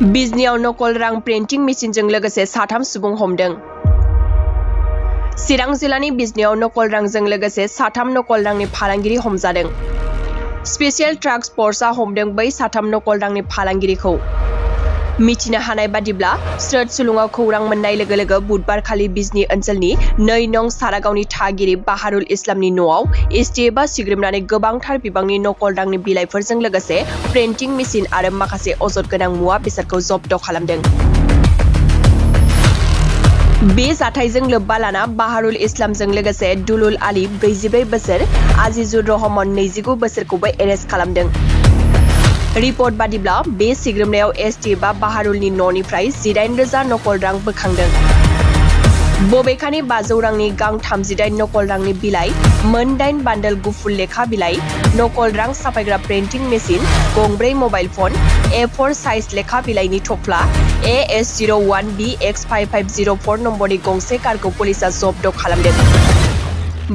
बिजनीआव नख'ल रां प्रिन्टिं मेसिनजों लोगोसे साथाम सुबुं हमदों। चिरां जिल्लानि बिजनीआव नख'ल रांजों लोगोसे साथाम नख'ल रांनि फालांगिरि हमजादों। स्पेशल टास्क फर्सआ हमदों बै साथाम नख'ल रांनि फालांगिरिखौ। मिथिनो हानाय बादिब्ला स्रोद सुलुङाव खौरां मोननाय लोगो लोगो बुधबारखालि बिजनी ओनसोलनि 2 नं सारागावनि थागिरि बाहारुल इस्लामनि न'आव एसटिएफआ सिग्रोमनानै गोबांथार बिबांनि नख'ल रांनि बिलाइफोरजों लोगोसे प्रिन्टिं मेसिन आरो माखासे अजद गोनां मुवा बेसादखौ जब्द खालामदों। बे जाथायजों लोब्बा लाना बाहारुल इस्लामजों लोगोसे दुलुल आली 44 बोसोर, आजिजुर रहमान 29 बोसोरखौबो एरेस्ट खालामदों। रिपर्ट बादिब्ला बे सिग्रोमनायाव एसटिएफआ बाहारुलनि न'निफ्राय 18,000 नख'ल रां बोखांदों। बबेखानि 500 रांनि गां 38 नख'ल रांनि बिलाइ, मोन 8 बान्डोल गुफुर लेखा बिलाइ, नख'ल रां साफायग्रा प्रिन्टिं मेसिन, गंब्रै मबाइल फन, A4 साइज लेखा बिलाइनि थफ्ला, AS01BX5504 नम्बरनि गंसे कारखौ पुलिसआ जब्द खालामदों।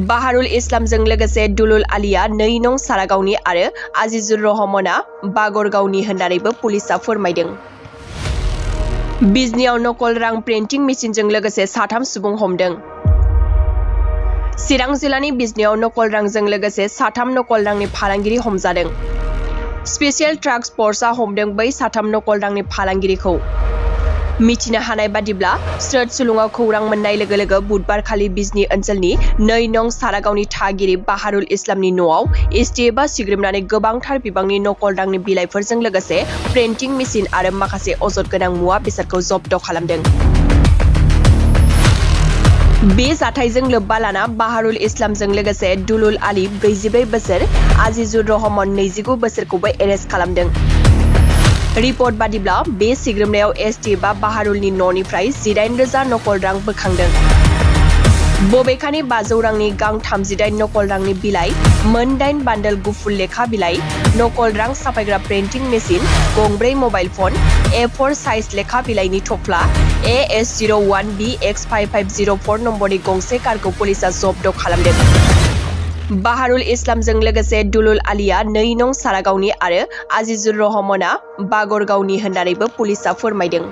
बाहारुल इस्लामजों लोगोसे दुलुल आलीआ 2 नं सारागावनि आरो आजिजुर रहमाना बागरगावनि होननानैबो पुलिसआ फोरमायदों। बिजनीआव नख'ल रां प्रिन्टिं मेसिनजों लोगोसे साथाम सुबुं हमदों। चिरां जिल्लानि बिजनीआव नख'ल रांजों लोगोसे साथाम नख'ल रांनि फालांगिरि हमजादों। स्पेशल टास्क फर्सआ हमदों बै साथाम नख'ल रांनि फालांगिरिखौ। मिथिनो हानाय बादिब्ला स्रोद सुलुङाव खौरां मोननाय लोगो लोगो बुधबारखालि बिजनी ओनसोलनि 2 नं सारागावनि थागिरि बाहारुल इस्लामनि न'आव एसटिएफआ सिग्रोमनानै गोबांथार बिबांनि नख'ल रांनि बिलाइफोरजों लोगोसे प्रिन्टिं मेसिन आरो माखासे अजद गोनां मुवा बेसादखौ जब्द खालामदों। बे जाथायजों लोब्बा लाना बाहारुल इस्लामजों लोगोसे दुलुल आली 44 बोसोर, आजिजुर रहमान 29 बोसोरखौबो एरेस्ट खालामदों। रिपर्ट बादिब्ला बे सिग्रोमनायाव एसटिएफआ बाहारुलनि न'निफ्राय 18,000 नख'ल रां बोखांदों। बबेखानि 500 रांनि गां 38 नख'ल रांनि बिलाइ, मोन 8 बान्डोल गुफुर लेखा बिलाइ, नख'ल रां साफायग्रा प्रिन्टिं मेसिन, गंब्रै मबाइल फन, A4 साइज लेखा बिलाइनि थफ्ला, AS01BX5504 नम्बरनि गंसे कारखौ पुलिसआ जब्द खालामदों। बाहारुल इस्लामजों लोगोसे दुलुल आलीआ 2 नं सारागावनि आरो आजिजुर रहमाना बागरगावनि होननानैबो पुलिसआ फोरमायदों।